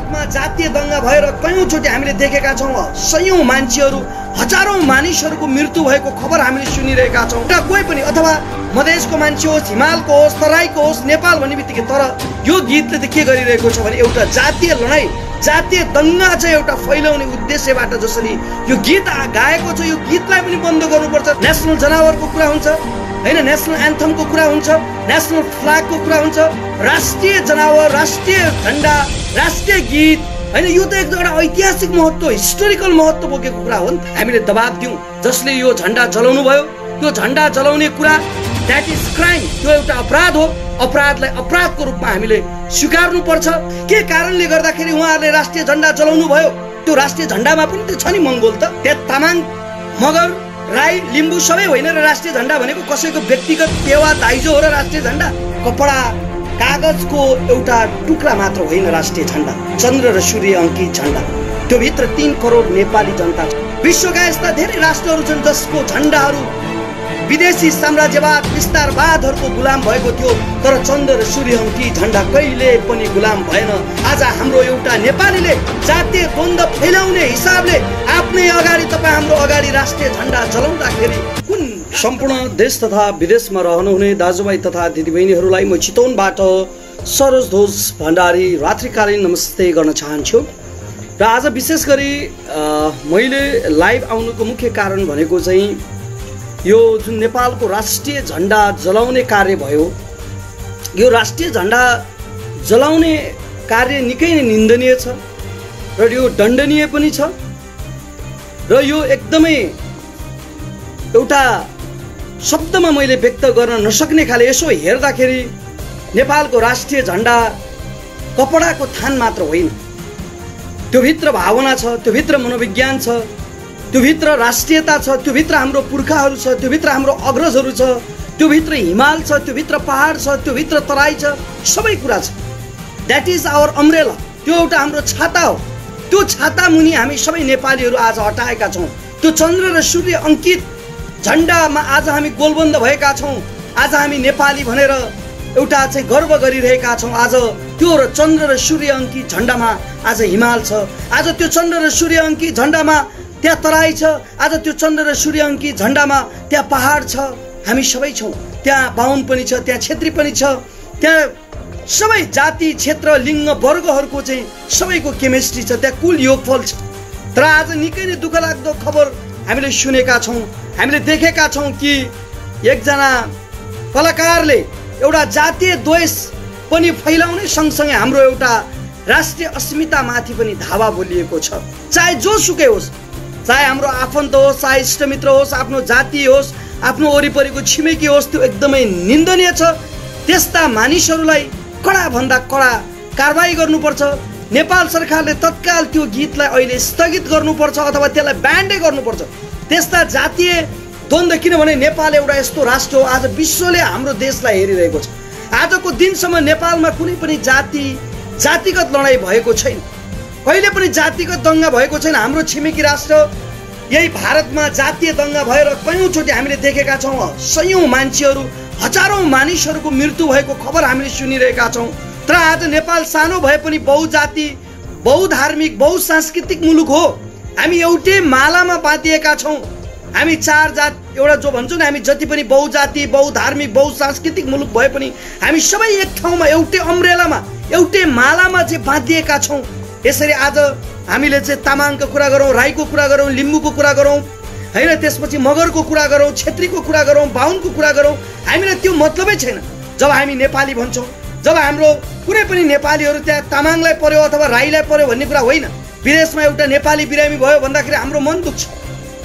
भारतमा जातीय दंगा भएर कयौंचोटि हामीले देखेका छौं। सयौं मान्छेहरू, हजारौं मानिसहरूको मृत्यु भएको खबर हामीले सुनिरहेका छौं। कोही पनि अथवा मधेसको मान्छे होस्, हिमालको होस्, तराईको होस्, नेपाल भन्ने बित्तिकै तर यो गीतले त के गरिरहेको छ भने एउटा जातीय लडाई, जातीय दंगा चाहिँ एउटा फैलाउने उद्देश्यबाट जसरी यो गीत गाएको छ, यो गीतलाई पनि बन्द गर्नुपर्छ। नेसनल जनावरको कुरा हुन्छ हैन, नेसनल एन्थमको कुरा हुन्छ, नेसनल फ्ल्यागको कुरा हुन्छ, राष्ट्रिय जनावर, राष्ट्रिय झण्डा, राष्ट्रिय गीत हैन, यो त एउटा ऐतिहासिक महत्त्व, हिस्टोरिकल महत्त्व बोकेको कुरा हो नि। हामीले दबाब दिउँ जसले यो झण्डा जलाउनु भयो, त्यो झण्डा जलाउने कुरा द्याट इज क्राइम, त्यो एउटा अपराध हो। अपराधलाई अपराधको रूपमा हामीले स्वीकार्नु पर्छ। के कारणले गर्दाखेरि उहाँहरूले राष्ट्रिय झण्डा जलाउनु भयो? त्यो राष्ट्रिय झण्डामा पनि त छ नि मंगोल, त त्यहाँ तामाङ, मगर, राई, लिम्बू सबै होइन र राष्ट्रिय झण्डा भनेको कसैको व्यक्तिगत पेवा दाइजो हो र राष्ट्रिय झण्डा कपडा कागजको एउटा टुक्रा मात्र होइन। राष्ट्रिय झण्डा चन्द्र र सूर्य अंकित झण्डा, त्यो भित्र 3 करोड नेपाली जनता छ। विश्वका यस्ता धेरै राष्ट्रहरू छन् जसको झण्डाहरू विदेशी साम्राज्यवाद, विस्तारवादहरूको गुलाम भएको थियो, तर चन्द्र र सूर्य अंकित झण्डा कहिले पनि गुलाम भएन। आज हाम्रो एउटा नेपालीले जातीय द्वन्द्व फैलाउने हिसाबले आफ्नै अगाडि तपाईँ हाम्रो अगाडि राष्ट्रिय झण्डा जलाउँदाखेरि कुन सम्पूर्ण देश तथा विदेशमा रहनुहुने दाजुभाइ तथा दिदीबहिनीहरूलाई म चितवनबाट सरोज ध्वज भण्डारी रात्रिकालीन नमस्ते गर्न चाहन्छु। र आज विशेष गरी मैले लाइभ आउनुको मुख्य कारण भनेको चाहिँ यो जुन नेपालको राष्ट्रिय झण्डा जलाउने कार्य भयो, यो राष्ट्रिय झण्डा जलाउने कार्य निकै नै निन्दनीय छ र यो दण्डनीय पनि छ र यो एकदमै एउटा शब्दमा मैले व्यक्त गर्न नसक्ने खाले। यसो हेर्दाखेरि नेपालको राष्ट्रिय झण्डा कपडाको थान मात्र होइन, त्यो भित्र भावना छ, त्यो भित्र मनोविज्ञान छ, त्यो भित्र राष्ट्रियता छ, त्यो भित्र हाम्रो पुर्खाहरू छ, त्यो भित्र हाम्रो अग्रजहरू छ, त्यो भित्र हिमाल छ, त्यो भित्र पहाड छ, त्यो भित्र तराई छ, सबै कुरा छ। द्याट इज आवर अम्ब्रेला, त्यो एउटा हाम्रो छाता हो। त्यो छाता मुनि हामी सबै नेपालीहरू आज हटाएका छौँ। त्यो चन्द्र र सूर्य अंकित झण्डामा आज हामी गोलबन्द भएका छौँ। आज हामी नेपाली भनेर एउटा चाहिँ गर्व गरिरहेका छौँ। आज त्यो र चन्द्र र सूर्य अंकित झण्डामा आज हिमाल छ, आज त्यो चन्द्र र सूर्य अंकित झण्डामा त्यहाँ तराई छ, आज त्यो चन्द्र र सूर्य अंकित झण्डामा त्यहाँ पहाड छ। हामी सबै छौँ, त्यहाँ बाहुन पनि छ, त्यहाँ क्षेत्री पनि छ, त्यहाँ सबै जाति, क्षेत्र, लिङ्ग, वर्गहरूको चाहिँ सबैको केमिस्ट्री छ, त्यहाँ कुल योगफल छ। तर आज निकै नै दुःख लाग्दो खबर हामीले सुनेका छौँ, हामीले देखेका छौँ कि एकजना कलाकारले एउटा जातीय द्वेष पनि फैलाउने सँगसँगै हाम्रो एउटा राष्ट्रिय अस्मितामाथि पनि धावा बोलिएको छ। चाहे जोसुकै होस्, चाहे हाम्रो आफन्त होस्, चाहे इष्टमित्र होस्, आफ्नो जाति होस्, आफ्नो वरिपरिको छिमेकी होस्, त्यो एकदमै निन्दनीय छ। त्यस्ता मानिसहरूलाई कडा भन्दा कडा कारबाही गर्नुपर्छ। नेपाल सरकारले तत्काल त्यो गीतलाई अहिले स्थगित गर्नुपर्छ अथवा त्यसलाई ब्यान्डै गर्नुपर्छ। त्यस्ता जातीय द्वन्द्व, किनभने नेपाल एउटा यस्तो राष्ट्र हो, आज विश्वले हाम्रो देशलाई हेरिरहेको छ। आजको दिनसम्म नेपालमा कुनै पनि जातिगत लडाइँ भएको छैन, कहिले पनि जातिगत दंगा भएको छैन। हाम्रो छिमेकी राष्ट्र यही भारतमा जातीय दंगा भएर कयौंचोटि हामीले देखेका छौँ। सयौं मान्छेहरू, हजारौं मानिसहरूको मृत्यु भएको खबर हामीले सुनिरहेका छौँ। तर आज नेपाल सानो भए पनि बहुजाति, बहुधार्मिक, बहुसांस्कृतिक मुलुक हो। हामी एउटै मालामा बाँधिएका छौँ। हामी 4 जात, एउटा जो भन्छौँ नि, हामी जति पनि बहुजाति, बहुधार्मिक, बहुसांस्कृतिक मुलुक भए पनि हामी सबै एक ठाउँमा एउटै अम्ब्रेलामा, एउटै मालामा चाहिँ बाँधिएका छौँ। यसरी आज हामीले चाहिँ तामाङको कुरा गरौँ, राईको कुरा गरौँ, लिम्बूको कुरा गरौँ हैन, त्यसपछि मगरको कुरा गरौँ, क्षेत्रीको कुरा गरौँ, बाहुनको कुरा गरौँ, हामीलाई त्यो मतलबै छैन। जब हामी नेपाली भन्छौँ, जब हाम्रो कुनै पनि नेपालीहरू त्यहाँ तामाङलाई पर्यो अथवा राईलाई पर्यो भन्ने कुरा होइन। विदेशमा एउटा नेपाली बिरामी भयो भन्दाखेरि हाम्रो मन दुख्छ,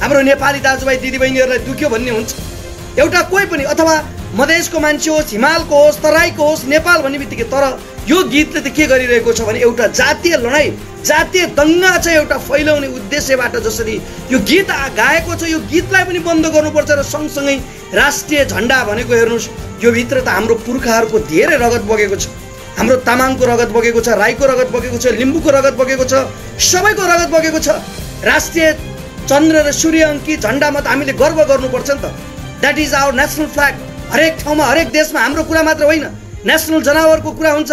हाम्रो नेपाली दाजुभाइ दिदीबहिनीहरूलाई दुख्यो भन्ने हुन्छ। एउटा कोही पनि अथवा मधेसको मान्छे होस्, हिमालको होस्, तराईको होस्, नेपाल भन्ने बित्तिकै तर यो गीतले त के गरिरहेको छ भने एउटा जातीय लडाई, जातीय दंगा चाहिँ एउटा फैलाउने उद्देश्यबाट जसरी यो गीत गाएको छ, यो गीतलाई पनि बन्द गर्नुपर्छ। र सँगसँगै राष्ट्रिय झण्डा भनेको हेर्नुहोस्, यो भित्र त हाम्रो पुर्खाहरूको धेरै रगत बगेको छ। हाम्रो तामाङको रगत बगेको छ, राईको रगत बगेको छ, लिम्बूको रगत बगेको छ, सबैको रगत बगेको छ। राष्ट्रिय चन्द्र र सूर्य अंकित झण्डामा त हामीले गर्व गर्नुपर्छ नि त। That is our national flag. हरेक ठाउँमा, हरेक देशमा हाम्रो कुरा मात्र होइन, नेसनल जनावरको कुरा हुन्छ,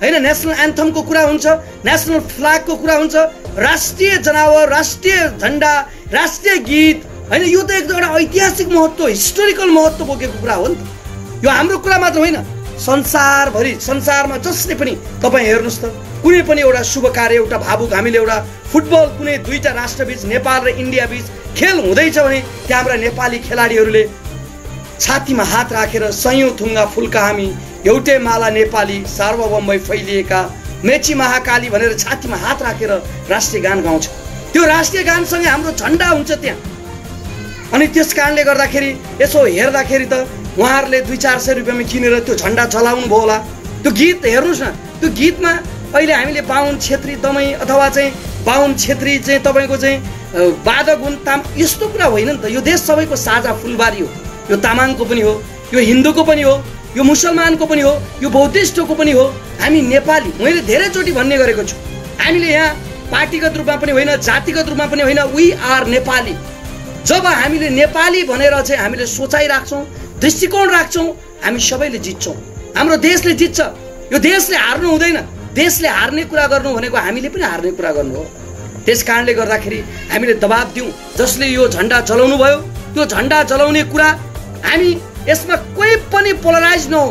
हैन, नेसनल एन्थमको कुरा हुन्छ, नेसनल फ्ल्यागको कुरा हुन्छ, राष्ट्रिय जनावर, राष्ट्रिय झण्डा, राष्ट्रिय गीत, हैन, यो त एउटा ऐतिहासिक महत्त्व, हिस्टोरिकल महत्त्व बोकेको कुरा हो नि त। यो हाम्रो कुरा मात्र होइन, संसारभरि, संसारमा जसले पनि तपाईँ हेर्नुहोस् त, कुनै पनि एउटा शुभ कार्य, एउटा भावुक, हामीले एउटा फुटबल कुनै दुईटा राष्ट्रबीच, नेपाल र इन्डिया बीच खेल हुँदैछ भने त्यहाँबाट नेपाली खेलाडीहरूले छातीमा हात राखेर सयौं थुङ्गा फुलका हामी एउटै माला नेपाली सार्वभौम भई फैलिएका मेची महाकाली भनेर छातीमा हात राखेर राष्ट्रिय गान गाउँछ। त्यो राष्ट्रिय गानसँगै हाम्रो झण्डा हुन्छ त्यहाँ। अनि त्यस कारणले गर्दाखेरि यसो हेर्दाखेरि त उहाँहरूले 200-400 रुपियाँमा किनेर त्यो झण्डा चलाउनु भयो होला। त्यो गीत हेर्नुहोस् न, त्यो गीतमा अहिले हामीले बाहुन छेत्री दमै अथवा चाहिँ बाहुन छेत्री चाहिँ तपाईँको चाहिँ वादक हुन् ताम, यस्तो कुरा होइन नि त। यो देश सबैको साझा फुलबारी हो। यो तामाङको पनि हो, यो हिन्दूको पनि हो, यो मुसलमानको पनि हो, यो बौद्धिस्टको पनि हो। हामी नेपाली, मैले धेरैचोटि भन्ने गरेको छु, हामीले यहाँ पार्टीगत रूपमा पनि होइन, जातिगत रूपमा पनि होइन, वी आर नेपाली। जब हामीले नेपाली भनेर चाहिँ हामीले सोचाइ राख्छौँ, दृष्टिकोण राख्छौँ, हामी सबैले जित्छौँ। हाम्रो देशले जित्छ। यो देशले हार्नु हुँदैन। देशले हार्ने कुरा गर्नु भनेको हामीले पनि हार्ने कुरा गर्नु हो। त्यस कारणले गर्दाखेरि हामीले दबाब दिउँ। जसले यो झण्डा जलाउनु भयो, त्यो झण्डा जलाउने कुरा हामी यसमा कोही पनि पोलराइज नहौ।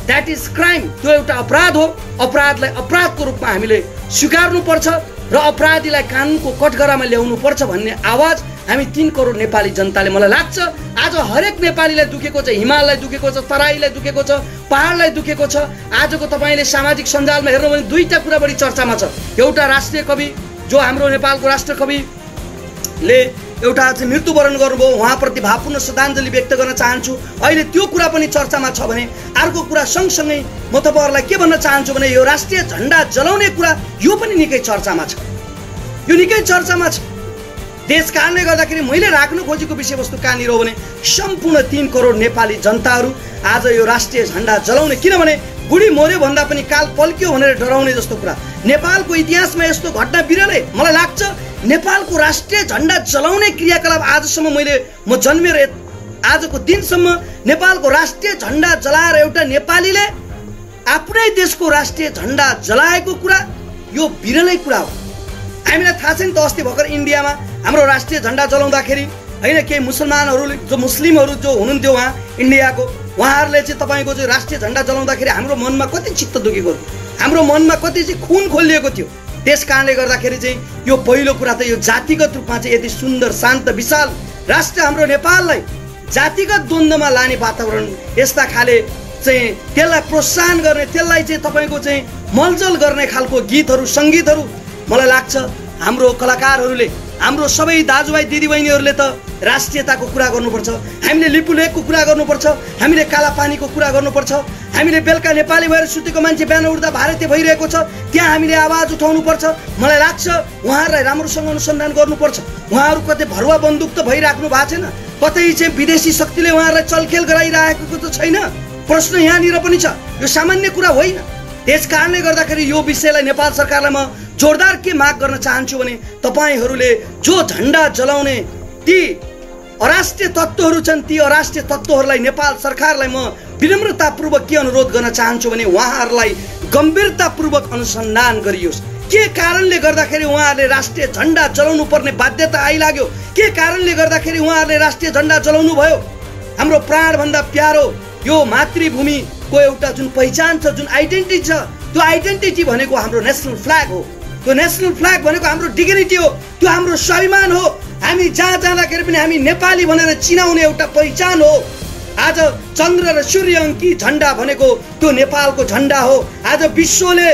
That is crime. त्यो एउटा अपराध हो। अपराधलाई अपराधको रूपमा हामीले स्वीकार्नुपर्छ र अपराधीलाई कानुनको कठघरामा ल्याउनु पर्छ भन्ने आवाज हामी 3 करोड नेपाली जनताले, मलाई लाग्छ आज हरेक नेपालीलाई दुखेको छ। हिमाललाई दुखेको छ, तराईलाई दुखेको छ, पहाडलाई दुखेको छ। आजको तपाईँले सामाजिक सञ्जालमा हेर्नु भने दुईटा कुरा बढी चर्चामा छ। एउटा राष्ट्रिय कवि जो हाम्रो नेपालको राष्ट्रकविले एउटा चाहिँ मृत्युवरण गर्नुभयो, उहाँप्रति भावपूर्ण श्रद्धाञ्जली व्यक्त गर्न चाहन्छु। अहिले त्यो कुरा पनि चर्चामा छ भने अर्को कुरा सँगसँगै म तपाईँहरूलाई के भन्न चाहन्छु भने यो राष्ट्रिय झण्डा जलाउने कुरा यो पनि निकै चर्चामा छ। यो निकै चर्चामा छ। त्यस कारणले गर्दाखेरि मैले राख्नु खोजेको विषयवस्तु कहाँनिर हो भने सम्पूर्ण 3 करोड नेपाली जनताहरू आज यो राष्ट्रिय झण्डा जलाउने, किनभने बुढी मर्यो भन्दा पनि काल पल्क्यो भनेर डराउने जस्तो कुरा नेपालको इतिहासमा यस्तो घटना बिरलै। मलाई लाग्छ नेपालको राष्ट्रिय झण्डा जलाउने क्रियाकलाप आजसम्म म जन्मेर आजको दिनसम्म नेपालको राष्ट्रिय झण्डा जलाएर एउटा नेपालीले आफ्नै देशको राष्ट्रिय झण्डा जलाएको कुरा यो बिरलै कुरा हो। हामीलाई थाहा छ नि त, अस्ति भर्खर इन्डियामा हाम्रो राष्ट्रिय झण्डा जलाउँदाखेरि होइन केही मुसलमानहरूले, जो मुस्लिमहरू जो हुनुहुन्थ्यो वहाँ इन्डियाको, उहाँहरूले चाहिँ तपाईँको चाहिँ राष्ट्रिय झण्डा जलाउँदाखेरि हाम्रो मनमा कति चित्त दुखेको थियो, हाम्रो मनमा कति चाहिँ खुन खोलिएको थियो। त्यस कारणले गर्दाखेरि चाहिँ यो पहिलो कुरा त यो जातिगत रूपमा चाहिँ यति सुन्दर शान्त विशाल राष्ट्र हाम्रो नेपाललाई जातिगत द्वन्द्वमा लाने वातावरण, यस्ता खाले चाहिँ त्यसलाई प्रोत्साहन गर्ने, त्यसलाई चाहिँ तपाईँको चाहिँ मलजल गर्ने खालको गीतहरू, सङ्गीतहरू मलाई लाग्छ हाम्रो कलाकारहरूले, हाम्रो सबै दाजुभाइ दिदीबहिनीहरूले त राष्ट्रियताको कुरा गर्नुपर्छ। हामीले लिपुलेखको कुरा गर्नुपर्छ, हामीले कालापानीको कुरा गर्नुपर्छ, हामीले बेलुका नेपाली भएर सुतेको मान्छे बिहान उठ्दा भारतीय भइरहेको छ त्यहाँ हामीले आवाज उठाउनुपर्छ। मलाई लाग्छ उहाँहरूलाई राम्रोसँग अनुसन्धान गर्नुपर्छ। उहाँहरू कतै भरुवा बन्दुक त भइराख्नु भएको छैन, कतै चाहिँ विदेशी शक्तिले उहाँहरूलाई चलखेल गराइरहेको त छैन। प्रश्न यहाँनिर पनि छ, यो सामान्य कुरा होइन। त्यस कारणले गर्दाखेरि यो विषयलाई नेपाल सरकारलाई म जोरदार के माग गर्न चाहन्छु भने तपाईहरूले जो झण्डा जलाउने ती अराष्ट्रिय तत्त्वहरू छन्, ती अराष्ट्रिय तत्त्वहरूलाई नेपाल सरकारलाई म विनम्रतापूर्वक के अनुरोध गर्न चाहन्छु भने उहाँहरूलाई गम्भीरतापूर्वक अनुसन्धान गरियोस्। के कारणले गर्दाखेरि उहाँहरूले राष्ट्रिय झण्डा जलाउनु पर्ने बाध्यता आइलाग्यो, के कारणले गर्दाखेरि उहाँहरूले राष्ट्रिय झण्डा जलाउनु भयो। हाम्रो प्राणभन्दा प्यारो यो मातृभूमिको एउटा जुन पहिचान छ, जुन आइडेन्टिटी छ, त्यो आइडेन्टिटी भनेको हाम्रो नेसनल फ्ल्याग हो। त्यो नेसनल फ्ल्याग भनेको हाम्रो डिग्निटी हो, त्यो हाम्रो स्वाभिमान हो। हामी जहाँ जाँदाखेरि पनि हामी नेपाली भनेर चिनाउने एउटा पहिचान हो। आज चन्द्र र सूर्य अङ्की झण्डा भनेको त्यो नेपालको झण्डा हो। आज विश्वले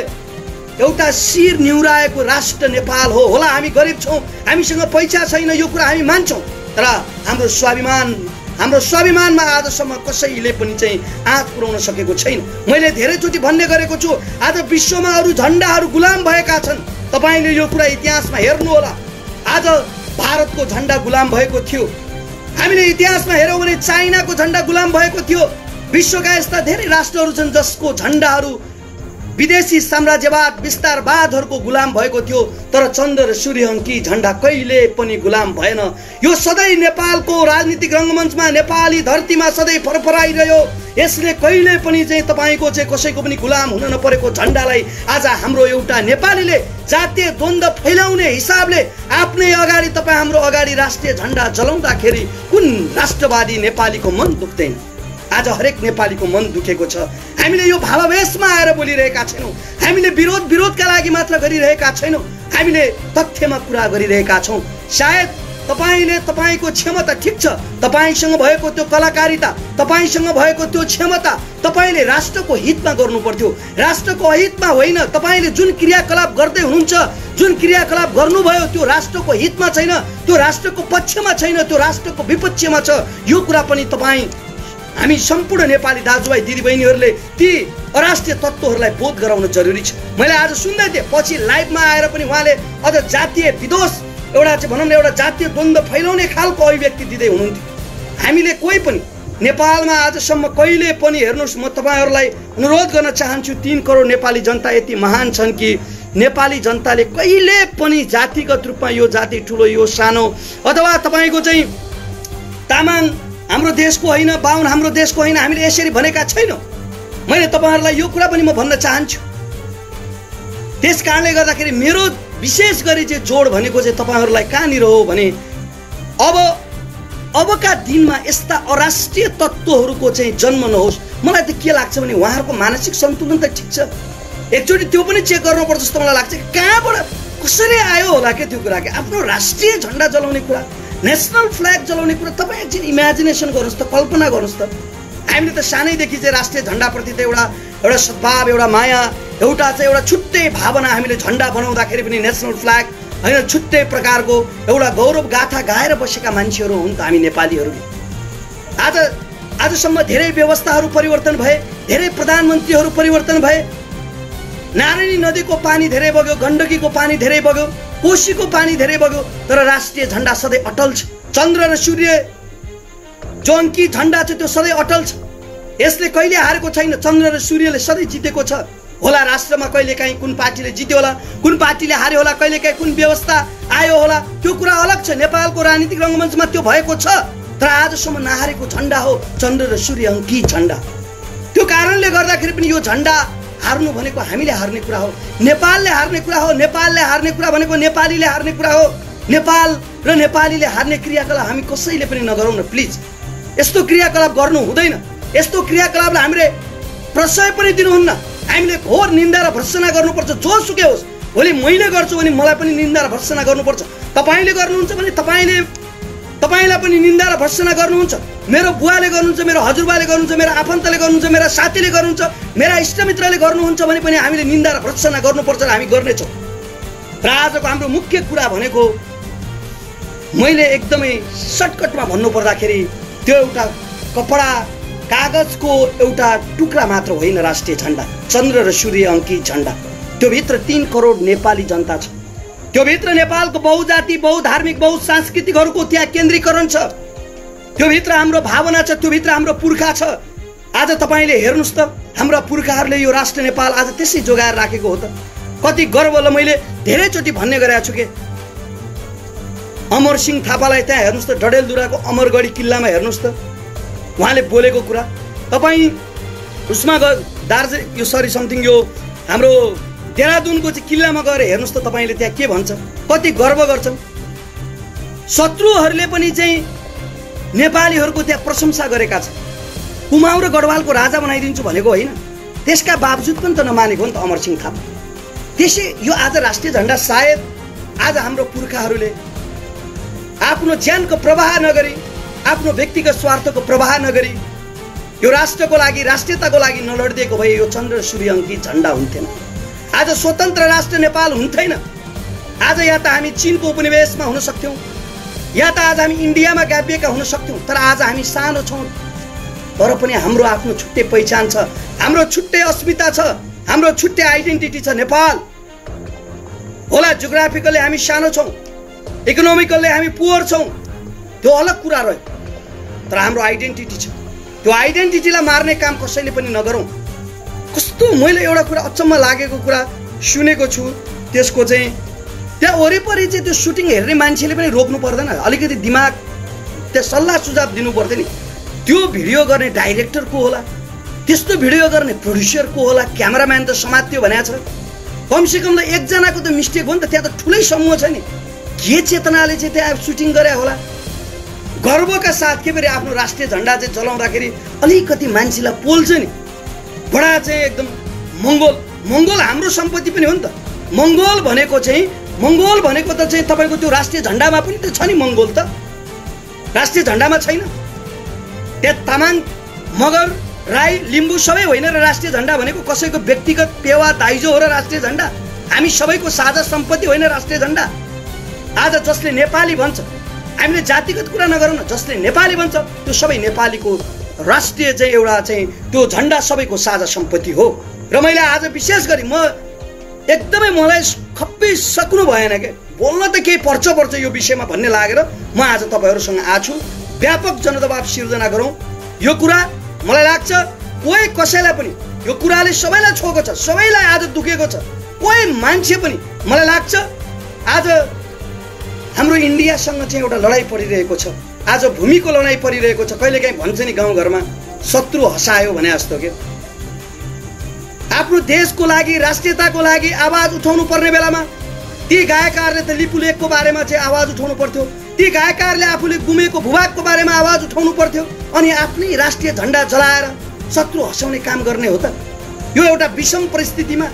एउटा शिर निहुराएको राष्ट्र नेपाल हो। होला हामी गरिब छौँ, हामीसँग पैसा छैन, यो कुरा हामी मान्छौँ, तर हाम्रो स्वाभिमानमा आजसम्म कसैले पनि चाहिँ आँच पुर्याउन सकेको छैन। मैले धेरैचोटि भन्ने गरेको छु, आज विश्वमा अरू झण्डाहरू गुलाम भएका छन्। तपाईँले यो कुरा इतिहासमा हेर्नु होला। आज भारतको झण्डा गुलाम भएको थियो। हामीले इतिहासमा हेरौँ भने चाइनाको झण्डा गुलाम भएको थियो। विश्वका यस्ता धेरै राष्ट्रहरू छन् जसको झण्डाहरू विदेशी साम्राज्यवाद विस्तारवादहरूको गुलाम भएको थियो, तर चन्द्र र सूर्यअङ्की झण्डा कहिले पनि गुलाम भएन। यो सधैँ नेपालको राजनीतिक रङ्गमञ्चमा, नेपाली धरतीमा सधैँ फरफराइरह्यो। यसले कहिले पनि चाहिँ तपाईँको चाहिँ कसैको पनि गुलाम हुन नपरेको झण्डालाई आज हाम्रो एउटा नेपालीले जातीय द्वन्द्व फैलाउने हिसाबले आफ्नै अगाडि तपाईँ हाम्रो अगाडि राष्ट्रिय झण्डा जलाउँदाखेरि कुन राष्ट्रवादी नेपालीको मन दुख्दैन? आज हरेक नेपालीको मन दुखेको छ। हामीले यो भावावेशमा आएर बोलिरहेका छैनौँ, हामीले विरोधका लागि मात्र गरिरहेका छैनौँ, हामीले तथ्यमा कुरा गरिरहेका छौँ। सायद तपाईले तपाईको क्षमता ठिक छ, तपाईसँग भएको त्यो कलाकारिता, तपाईसँग भएको त्यो क्षमता तपाईले राष्ट्रको हितमा गर्नु पर्थ्यो, राष्ट्रको हितमा होइन। तपाईले जुन क्रियाकलाप गर्दै हुनुहुन्छ, जुन क्रियाकलाप गर्नुभयो त्यो राष्ट्रको हितमा छैन, त्यो राष्ट्रको पक्षमा छैन, त्यो राष्ट्रको विपक्षमा छ। यो कुरा पनि तपाईँ हामी सम्पूर्ण नेपाली दाजुभाइ दिदीबहिनीहरूले ती अराष्ट्रिय तत्त्वहरूलाई बोध गराउन जरुरी छ। मैले आज सुन्दै थिएँ, पछि लाइभमा आएर पनि उहाँले अझ जातीय विद्वेष, एउटा चाहिँ भनौँ न एउटा जातीय द्वन्द्व फैलाउने खालको अभिव्यक्ति दिँदै हुनुहुन्थ्यो। हामीले कोही पनि नेपालमा आजसम्म कहिले पनि हेर्नुहोस्, म तपाईँहरूलाई अनुरोध गर्न चाहन्छु, 3 करोड नेपाली जनता यति महान छन् कि नेपाली जनताले कहिले पनि जातिगत रूपमा यो जाति ठुलो यो सानो अथवा तपाईँको चाहिँ तामाङ हाम्रो देशको होइन, बाहुन हाम्रो देशको होइन, हामीले यसरी भनेका छैनौँ। मैले तपाईँहरूलाई यो कुरा पनि म भन्न चाहन्छु। त्यस कारणले गर्दाखेरि मेरो विशेष गरी चाहिँ जोड भनेको चाहिँ तपाईँहरूलाई कहाँनिर हो भने अबका दिनमा यस्ता अराष्ट्रिय तत्त्वहरूको चाहिँ जन्म नहोस्। मलाई त के लाग्छ भने उहाँहरूको मानसिक सन्तुलन त ठिक छ, एकचोटि त्यो पनि चेक गर्नुपर्छ जस्तो मलाई लाग्छ। कहाँबाट कसरी आयो होला के त्यो कुरा, के आफ्नो राष्ट्रिय झन्डा जलाउने कुरा, नेसनल फ्ल्याग जलाउने कुरा तपाईँ एकछिन इमेजिनेसन गर्नुहोस् त, कल्पना गर्नुहोस् त। हामीले त सानैदेखि चाहिँ राष्ट्रिय झन्डाप्रति त एउटा सद्भाव, एउटा माया, एउटा चाहिँ एउटा छुट्टै भावना, हामीले झन्डा बनाउँदाखेरि पनि नेसनल फ्ल्याग होइन, छुट्टै प्रकारको एउटा गौरव गाथा गाएर बसेका मान्छेहरू हुन् त हामी नेपालीहरू। आजसम्म धेरै व्यवस्थाहरू परिवर्तन भए, धेरै प्रधानमन्त्रीहरू परिवर्तन भए, नारायणी नदीको पानी धेरै बग्यो, गण्डकीको पानी धेरै बग्यो, कोशीको पानी धेरै बग्यो, तर राष्ट्रिय झन्डा सधैँ अटल छ। चन्द्र र सूर्य जो अङ्की झन्डा छ त्यो सधैँ अटल छ। यसले कहिले हारेको छैन। चन्द्र र सूर्यले सधैँ जितेको छ। होला राष्ट्रमा कहिलेकाहीँ कुन पार्टीले जित्यो होला, कुन पार्टीले हार्यो होला, कहिलेकाहीँ कुन व्यवस्था आयो होला, त्यो कुरा अलग छ। नेपालको राजनीतिक रङ्गमञ्चमा त्यो भएको छ, तर आजसम्म नहारेको झन्डा हो चन्द्र र सूर्य अङ्की झन्डा। त्यो कारणले गर्दाखेरि पनि यो झन्डा हार्नु भनेको हामीले हार्ने कुरा हो, नेपालले हार्ने कुरा हो। नेपालले हार्ने कुरा भनेको नेपालीले हार्ने कुरा हो। नेपाल र नेपालीले हार्ने क्रियाकलाप हामी कसैले पनि नगरौँ न प्लिज। यस्तो क्रियाकलाप गर्नु हुँदैन। यस्तो क्रियाकलापलाई हामीले प्रशय पनि दिनुहुन्न। हामीले घोर निन्दा र भर्त्सना गर्नुपर्छ। जोसुकै होस्, भोलि मैले गर्छु भने मलाई पनि निन्दा र भर्त्सना गर्नुपर्छ। तपाईँले गर्नुहुन्छ भने तपाईँलाई पनि निन्दा र भर्त्सना गर्नुहुन्छ। मेरो बुवाले गर्नुहुन्छ, मेरो हजुरबाले गर्नुहुन्छ, मेरो आफन्तले गर्नुहुन्छ, मेरा साथीले गर्नुहुन्छ, मेरा इष्टमित्रले गर्नुहुन्छ भने पनि हामीले निन्दा र भर्त्सना गर्नुपर्छ र हामी गर्नेछौँ। र आजको हाम्रो मुख्य कुरा भनेको मैले एकदमै सर्टकटमा भन्नुपर्दाखेरि त्यो एउटा कपडा कागजको एउटा टुक्रा मात्र होइन राष्ट्रिय झन्डा, चन्द्र र सूर्य अङ्की झन्डा। त्यो भित्र 3 करोड नेपाली जनता छ। त्यो भित्र नेपालको बहुजाति, बहुधार्मिक, बहुसांस्कृतिकहरूको त्यहाँ केन्द्रीकरण छ। त्यो भित्र हाम्रो भावना छ, त्यो भित्र हाम्रो पुर्खा छ। आज तपाईँले हेर्नुहोस् त, हाम्रा पुर्खाहरूले यो राष्ट्र नेपाल आज त्यसै जोगाएर राखेको हो त। कति गर्वले मैले धेरैचोटि भन्ने गरेको छु कि अमरसिंह थापालाई त्यहाँ हेर्नुहोस् त, डडेलधुराको अमरगढी किल्लामा हेर्नुहोस् त, उहाँले बोलेको कुरा तपाईँ उसमा दार्जिलिङ यो हाम्रो देहरादुनको चाहिँ किल्लामा गएर हेर्नुहोस् त, तपाईँले त्यहाँ के भन्छ, कति गर्व गर्छन्। शत्रुहरूले पनि चाहिँ नेपालीहरूको त्यहाँ प्रशंसा गरेका छन्। कुमाउँ र गढवालको राजा बनाइदिन्छु भनेको होइन, त्यसका बावजुद पनि त नमानेको हो नि त अमरसिंह थापा। त्यसै यो आज राष्ट्रिय झन्डा सायद आज हाम्रो पुर्खाहरूले आफ्नो ज्यानको प्रवाह नगरी, आफ्नो व्यक्तिगत स्वार्थको प्रवाह नगरी यो राष्ट्रको लागि, राष्ट्रियताको लागि नलडिदिएको भए यो चन्द्र सूर्य अङ्की झन्डा हुन्थेन। आज स्वतन्त्र राष्ट्र नेपाल हुन्थेन। आज या त हामी चीनको उपनिवेशमा हुन सक्थ्यौँ, या त आज हामी इन्डियामा गाभिएका हुन सक्थ्यौँ, तर आज हामी सानो छौँ, तर पनि हाम्रो आफ्नो छुट्टै पहिचान छ, हाम्रो छुट्टै अस्मिता छ, हाम्रो छुट्टै आइडेन्टिटी छ। नेपाल होला जियोग्राफिकल्ली हामी सानो छौँ, इकोनोमिकल्ली हामी पुवर छौँ, त्यो अलग कुरा रह्यो, तर हाम्रो आइडेन्टिटी छ। त्यो आइडेन्टिटीलाई मार्ने काम कसैले पनि नगरौँ। कस्तो मैले एउटा कुरा अचम्म लागेको कुरा सुनेको छु त्यसको चाहिँ त्यहाँ वरिपरि चाहिँ त्यो सुटिङ हेर्ने मान्छेले पनि रोक्नु पर्दैन अलिकति दिमाग त्यहाँ सल्लाह सुझाव दिनु पर्थ्यो नि त्यो भिडियो गर्ने डाइरेक्टर को होला त्यस्तो भिडियो गर्ने प्रोड्युसर को होला क्यामेराम्यान त समात्यो भनेको छ कमसेकम त एकजनाको त मिस्टेक हो नि त त्यहाँ त ठुलै समूह छ नि के चेतनाले चाहिँ त्यहाँ सुटिङ गरे होला गर्वका साथ के फेरि आफ्नो राष्ट्रिय झन्डा चाहिँ जलाउँदाखेरि अलिकति मान्छेलाई पोल्छ नि बडा चाहिँ एकदम मङ्गोल हाम्रो सम्पत्ति पनि हो नि त मङ्गोल भनेको त चाहिँ तपाईँको त्यो राष्ट्रिय झन्डामा पनि त छ नि मङ्गोल त राष्ट्रिय झन्डामा छैन त्यहाँ तामाङ मगर राई लिम्बू सबै होइन र राष्ट्रिय झन्डा भनेको कसैको व्यक्तिगत पेवा दाइजो हो र राष्ट्रिय झन्डा हामी सबैको साझा सम्पत्ति होइन राष्ट्रिय झन्डा आज जसले नेपाली भन्छ हामीले जातिगत कुरा नगरौँ न जसले नेपाली भन्छ त्यो सबै नेपालीको राष्ट्रिय चाहिँ एउटा चाहिँ त्यो झन्डा सबैको साझा सम्पत्ति हो र मैले आज विशेष गरी म एकदमै मलाई खप्पिसक्नु भएन के बोल्न त केही पर्छ यो विषयमा भन्ने लागेर म आज तपाईहरुसँग आछु व्यापक जनदबाव सिर्जना गरौँ यो कुरा मलाई लाग्छ कोही कसैलाई पनि यो कुराले सबैलाई छोएको छ सबैलाई आज दुखेको छ कोही मान्छे पनि मलाई लाग्छ आज हाम्रो इन्डियासँग चाहिँ एउटा लडाई परिरहेको छ आज भूमिको लडाई परिरहेको छ कहिलेकाहीँ भन्छ नि गाउँघरमा शत्रु हसायो भने जस्तो के आफ्नो देशको लागि राष्ट्रियताको लागि आवाज उठाउनु पर्ने बेलामा ती गायकहरूले त लिपुलेखको बारेमा चाहिँ आवाज उठाउनु पर्थ्यो ती गायकहरूले आफूले गुमेको भूभागको बारेमा आवाज उठाउनु पर्थ्यो अनि आफ्नै राष्ट्रिय झन्डा जलाएर शत्रु हसाउने काम गर्ने हो त यो एउटा विषम परिस्थितिमा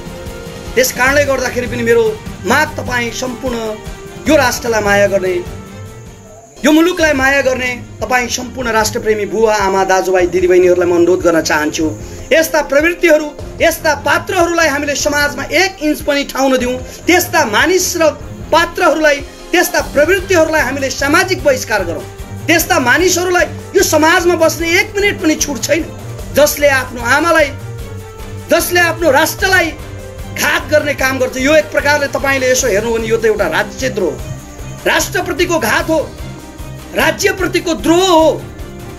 त्यस कारणले गर्दाखेरि पनि मेरो माग तपाईँ सम्पूर्ण यो राष्ट्रलाई माया गर्ने यो मुलुकलाई माया गर्ने तपाईँ सम्पूर्ण राष्ट्रप्रेमी बुवा आमा दाजुभाइ दिदीबहिनीहरूलाई म अनुरोध गर्न चाहन्छु यस्ता प्रवृत्तिहरू यस्ता पात्रहरूलाई हामीले समाजमा 1 इन्च पनि ठाउँ नदिउँ त्यस्ता मानिस र पात्रहरूलाई त्यस्ता प्रवृत्तिहरूलाई हामीले सामाजिक बहिष्कार गरौँ त्यस्ता मानिसहरूलाई यो समाजमा बस्ने 1 मिनेट पनि छुट छैन जसले आफ्नो आमालाई जसले आफ्नो राष्ट्रलाई घात गर्ने काम गर्छ यो एक प्रकारले तपाईले यसो हेर्नु भने यो त एउटा राज्यद्रोह हो राष्ट्रप्रतिको घात हो राज्यप्रतिको द्रोह हो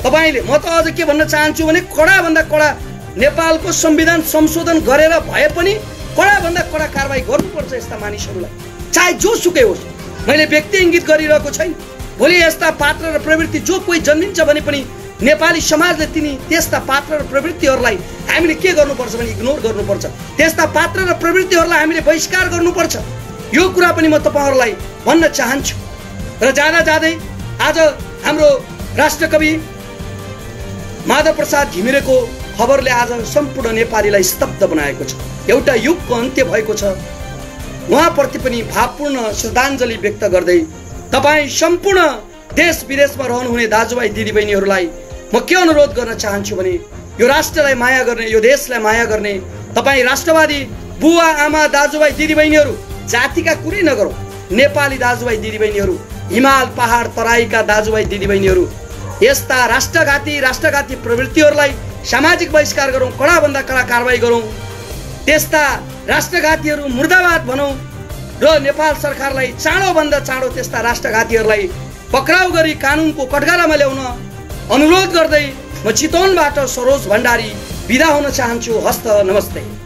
तपाईले म त अझ के भन्न चाहन्छु भने कडा भन्दा कडा नेपालको संविधान संशोधन गरेर भए पनि कडा भन्दा कडा कारबाही गर्नुपर्छ यस्ता मानिसहरूलाई चाहे जो सुकै होस् मैले व्यक्ति इङ्गित गरिरहेको छैन भोलि यस्ता पात्र र प्रवृत्ति जो कोही जन्मिन्छ भने पनि नेपाली समाजले त्यस्ता पात्र र प्रवृत्तिहरूलाई हामीले के गर्नुपर्छ भने इग्नोर गर्नुपर्छ त्यस्ता पात्र र प्रवृत्तिहरूलाई हामीले बहिष्कार गर्नुपर्छ यो कुरा पनि म तपाईहरुलाई भन्न चाहन्छु र जाँदै आज हाम्रो राष्ट्रकवि माधव प्रसाद घिमिरेको खबरले आज सम्पूर्ण नेपालीलाई स्तब्ध बनाएको छ एउटा युगको अन्त्य भएको छ उहाँप्रति पनि भावपूर्ण श्रद्धाञ्जली व्यक्त गर्दै तपाईँ सम्पूर्ण देश विदेशमा रहनुहुने दाजुभाइ दिदीबहिनीहरूलाई म के अनुरोध गर्न चाहन्छु भने यो राष्ट्रलाई माया गर्ने यो देशलाई माया गर्ने तपाईँ राष्ट्रवादी बुवा आमा दाजुभाइ दिदीबहिनीहरू जातिका कुरै नगरौँ नेपाली दाजुभाइ दिदीबहिनीहरू हिमाल पहाड तराईका दाजुभाइ दिदीबहिनीहरू यस्ता राष्ट्रघाती प्रवृत्तिहरूलाई सामाजिक बहिष्कार गरौँ कडा भन्दा कडा कारबाही गरौँ त्यस्ता राष्ट्रघातीहरू मुर्दाबाद भनौँ र नेपाल सरकारलाई चाँडो भन्दा चाँडो त्यस्ता राष्ट्रघातीहरूलाई पक्राउ गरी कानुनको कठघरामा ल्याउन अनुरोध गर्दै म चितवनबाट सरोज भण्डारी बिदा हुन चाहन्छु हस्त नमस्ते।